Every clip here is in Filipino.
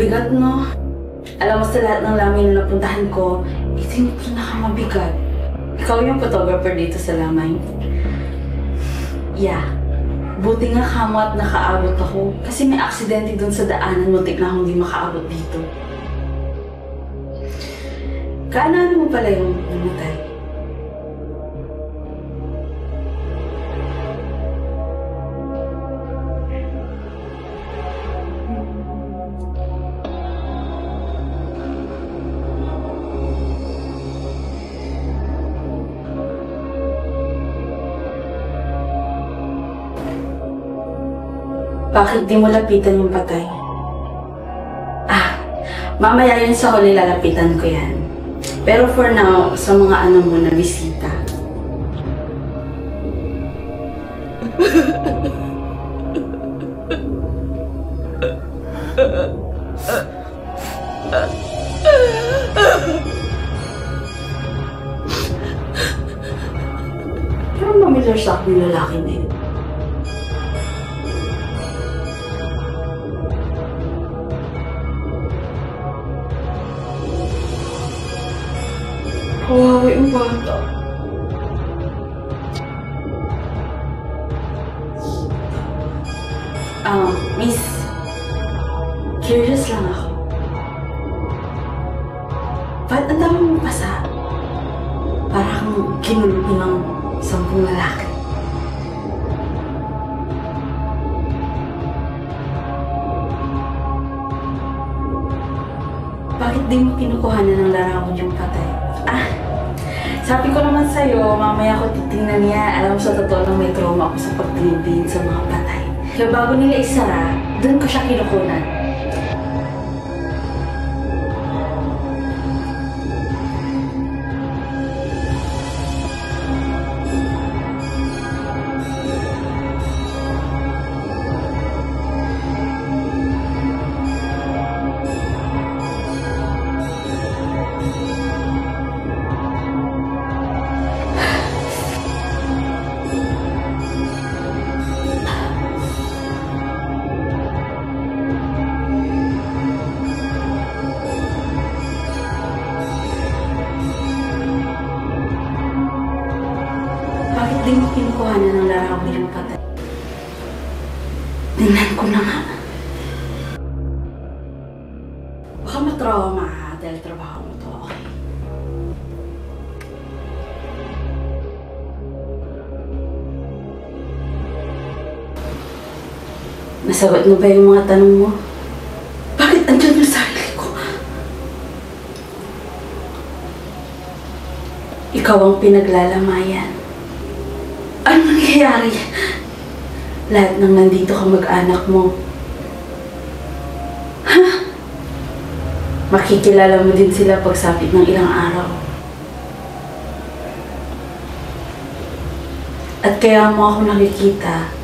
bigat, no? Alam mo, sa lahat ng lamay na napuntahan ko, ito yung pinakamabigat. Ikaw yung photographer dito sa lamay. Yeah. Buti nga kamo at nakaabot ako. Kasi may aksidente dun sa daanan, muntik na akong di makaabot dito. Kaano mo pala yung namatay? Bakit di mo lapitan yung patay? Mamaya yun sa huli lalapitan ko yan. Pero for now, sa mga ano mo na bisita. Pero mamilar sa akin yung lalaki na yun. Kawawa yung bata. Miss, curious lang ako. Ba't ang dami mong pasa? Parang kinulpi ng 10 lalaki. Bakit di mo kinukuhanan ng larawan yung patay? Sabi ko naman sa'yo, mamaya ko titingnan niya. Alam mo, sa totoo lang may trauma ako sa pagtingin sa mga patay. Kaya bago nila isara, doon ko siya kinukunan. Hindi mo kinukuhanan ng larawan yung patay. Tingnan ko na nga. Baka matrauma dahil trabaho mo to, okay? Nasagot mo ba yung mga tanong mo? Bakit andyan yung sarili ko? Ikaw ang pinaglalamayan. Ano nangyayari? Lahat ng nandito ka mag-anak mo. Makikilala mo din sila pagsapit ng ilang araw. At kaya mo ako nakikita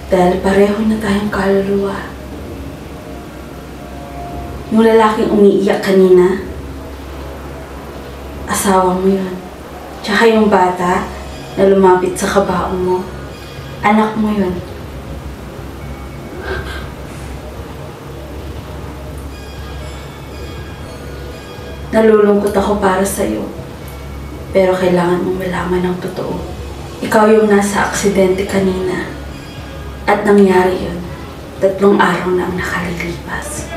dahil pareho na tayong kaluluwa. Yung lalaking umiiyak kanina, asawa mo yun. Tsaka yung bata na lumapit sa kabao mo, anak mo yun. Nalulungkot ako para sa'yo, pero kailangan mong malaman ng totoo. Ikaw yung nasa aksidente kanina, at nangyari yun, 3 araw na ang nakalilipas.